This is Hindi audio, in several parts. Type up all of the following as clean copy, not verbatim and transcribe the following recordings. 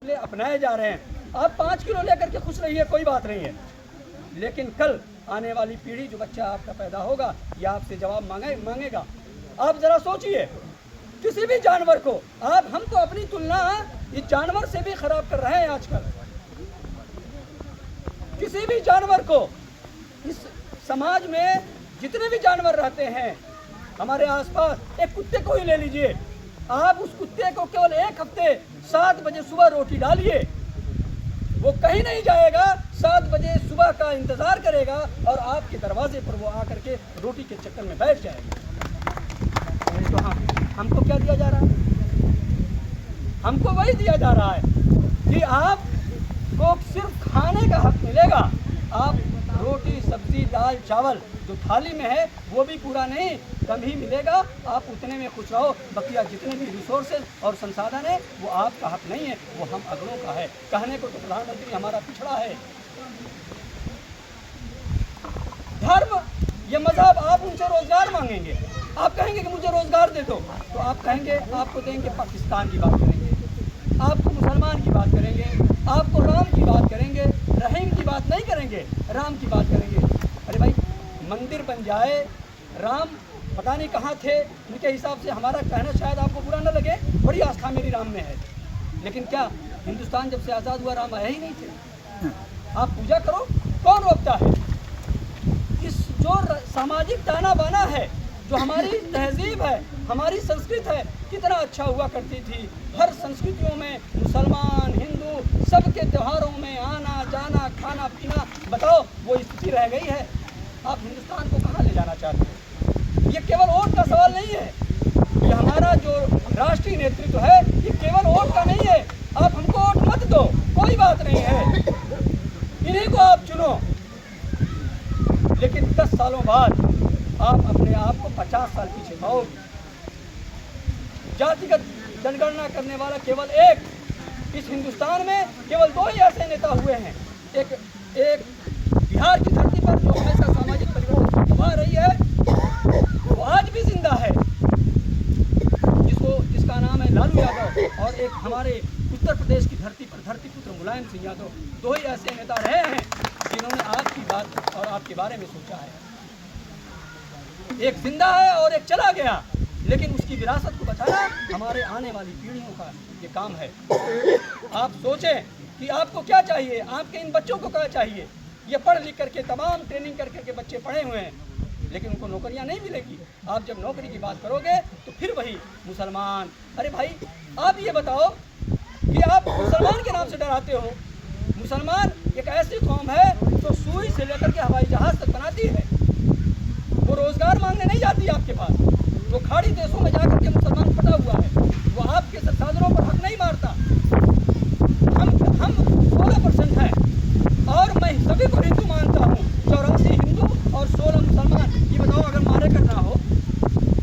अपनाए जा रहे हैं। आप 5 किलो लेकर के खुश रहिए, कोई बात नहीं है, लेकिन कल आने वाली पीढ़ी जो बच्चा आपका पैदा होगा ये आपसे जवाब मांगेगा। आप जरा सोचिए, किसी भी जानवर को हम तो अपनी तुलना इस जानवर से भी खराब कर रहे हैं आजकल। किसी भी जानवर को, इस समाज में जितने भी जानवर रहते हैं हमारे आसपास, एक कुत्ते को ही ले लीजिए, आप उस कुत्ते को केवल एक हफ्ते 7 बजे सुबह रोटी डालिए, वो कहीं नहीं जाएगा, 7 बजे सुबह का इंतजार करेगा और आपके दरवाजे पर वो आकर के रोटी के चक्कर में बैठ जाएगा। तो हमको क्या दिया जा रहा है? हमको वही दिया जा रहा है कि आपको सिर्फ खाने का हक मिलेगा। आप रोटी, सब्जी, दाल, चावल जो थाली में है वो भी पूरा नहीं, कम ही मिलेगा, आप उतने में खुश रहो। बकिया जितने भी रिसोर्सेज और संसाधन है वो आपका हक नहीं है, वो हम अगलों का है। कहने को तो प्रधानमंत्री हमारा पिछड़ा है। धर्म, ये मजहब, आप उनसे रोजगार मांगेंगे, आप कहेंगे कि मुझे रोजगार दे दो, तो आप कहेंगे, आपको देंगे पाकिस्तान की बात करेंगे, आपको मुसलमान की बात करेंगे, आपको राम की बात करेंगे, रहीम की बात नहीं करेंगे, राम की बात करेंगे। अरे भाई, मंदिर बन जाए, राम पता नहीं कहाँ थे, उनके हिसाब से हमारा कहना शायद आपको बुरा न लगे, बड़ी आस्था मेरी राम में है, लेकिन क्या हिंदुस्तान जब से आज़ाद हुआ राम आए ही नहीं थे? आप पूजा करो, कौन रोकता है? इस जो सामाजिक ताना बाना है, जो हमारी तहजीब है, हमारी संस्कृति है, कितना अच्छा हुआ करती थी। हर संस्कृतियों में मुसलमान, हिंदू, सबके त्योहारों में आना जाना, खाना पीना, बताओ वो स्थिति रह गई है। आप हिंदुस्तान को कहाँ ले जाना चाहते हैं? ये केवल वोट का सवाल नहीं है, ये हमारा जो राष्ट्रीय नेतृत्व है ये केवल वोट का नहीं है। आप हमको वोट मत दो, कोई बात नहीं है, इन्हीं को आप चुनो, लेकिन 10 सालों बाद आप अपने आप को 50 साल पीछे पाओ। जातिगत जनगणना करने वाला केवल एक, इस हिंदुस्तान में केवल 2 ही ऐसे नेता हुए हैं। एक बिहार की धरती पर जो हमेशा सामाजिक परिवर्तन की गवाह रही है, वो आज भी जिंदा है, जिसका नाम है लालू यादव, और एक हमारे उत्तर प्रदेश की धरती पर धरती पुत्र मुलायम सिंह यादव। 2 ही ऐसे नेता रहे हैं जिन्होंने आपकी बात और आपके बारे में सोचा है। एक जिंदा है और एक चला गया, लेकिन उसकी विरासत को बचाना हमारे आने वाली पीढ़ियों का ये काम है। आप सोचें कि आपको क्या चाहिए, आपके इन बच्चों को क्या चाहिए। ये पढ़ लिख करके, तमाम ट्रेनिंग करके बच्चे पढ़े हुए हैं, लेकिन उनको नौकरियां नहीं मिलेगी। आप जब नौकरी की बात करोगे तो फिर वही मुसलमान। अरे भाई, आप ये बताओ कि आप मुसलमान के नाम से डराते हो। मुसलमान एक ऐसी कौम है जो सुई से लेकर के हवाई जहाज तक बनाती है। वो रोजगार मांगने नहीं जाती आपके पास, वो खाड़ी देशों में जाकर के मुसलमान फटा हुआ है, वो आपके संसाधनों पर हक नहीं मारता। हम 16% हैं और मैं सभी को हिंदू मानता हूँ। 84 हिंदू और 16 मुसलमान। ये बताओ, अगर मारे करना हो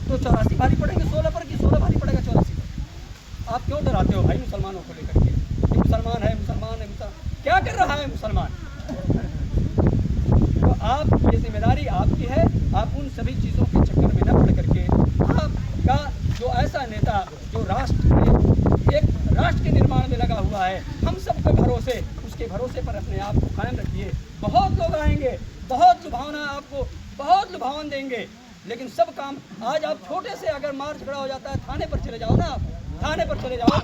तो 84 भारी पड़ेंगे 16 पर कि 16 भारी पड़ेगा 84 पर? आप क्यों डराते हो भाई मुसलमानों को लेकर के? मुसलमान है, मुसलमान है, क्या कर रहा है मुसलमान? तो आप, ये जिम्मेदारी आपकी है। आप उन सभी चीज़ों के चक्कर में न पड़ करके, आपका जो ऐसा नेता जो एक राष्ट्र के निर्माण में लगा हुआ है, हम सबके भरोसे, उसके भरोसे पर अपने आप को कायम रखिए। बहुत लोग आएंगे, बहुत लुभावना, आपको बहुत लुभावन देंगे, लेकिन सब काम, आज आप छोटे से अगर मार झगड़ा हो जाता है, थाने पर चले जाओ ना, आप थाने पर चले जाओ,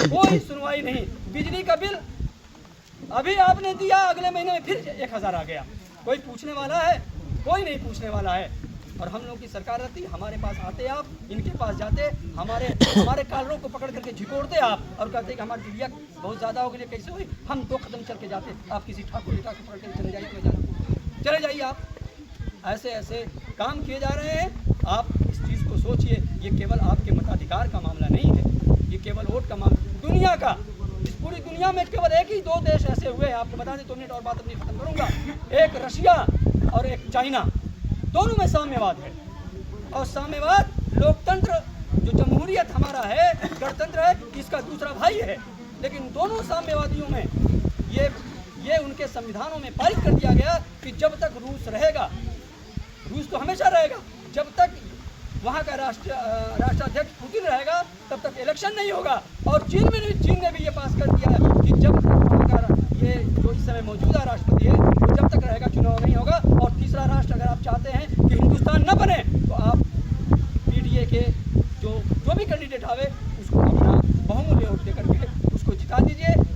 कोई सुनवाई नहीं। बिजली का बिल अभी आपने दिया, अगले महीने में फिर 1000 आ गया। कोई पूछने वाला है? कोई नहीं पूछने वाला है। और हम लोग की सरकार रहती, हमारे पास आते आप, इनके पास जाते, हमारे कालरों को पकड़ करके झिकोड़ते आप और कहते कि हमारी बिजलियाँ बहुत ज़्यादा हो गई, कैसे हुई? हम 2 कदम चल के जाते, आप किसी ठाकुर लिटा को पकड़ के चले जाइए, चले जाइए आप। ऐसे ऐसे काम किए जा रहे हैं। आप इस चीज़ को सोचिए, ये केवल आपके मताधिकार का मामला नहीं है, ये केवल वोट का मामला, दुनिया का, इस पूरी दुनिया में केवल एक ही 2 देश ऐसे हुए हैं। आपको बता दें, 2 मिनट और बात अपनी खत्म करूंगा। एक रशिया और एक चाइना, दोनों में साम्यवाद है। और साम्यवाद लोकतंत्र, जो जमहूरियत हमारा है, गणतंत्र है, इसका दूसरा भाई है। लेकिन दोनों साम्यवादियों में ये उनके संविधानों में पारित कर दिया गया कि जब तक रूस रहेगा, रूस तो हमेशा रहेगा, जब तक वहाँ का राष्ट्राध्यक्ष पुतिन रहेगा तब तक इलेक्शन नहीं होगा। और चीन ने भी ये कर दिया है कि जब तक ये जो इस समय मौजूदा राष्ट्रपति है वो जब तक रहेगा चुनाव नहीं होगा। और तीसरा राष्ट्र अगर आप चाहते हैं कि हिंदुस्तान न बने तो आप पीडीए के जो भी कैंडिडेट आवे उसको अपना बहुमूल्य वोट दे करके उसको जिता दीजिए।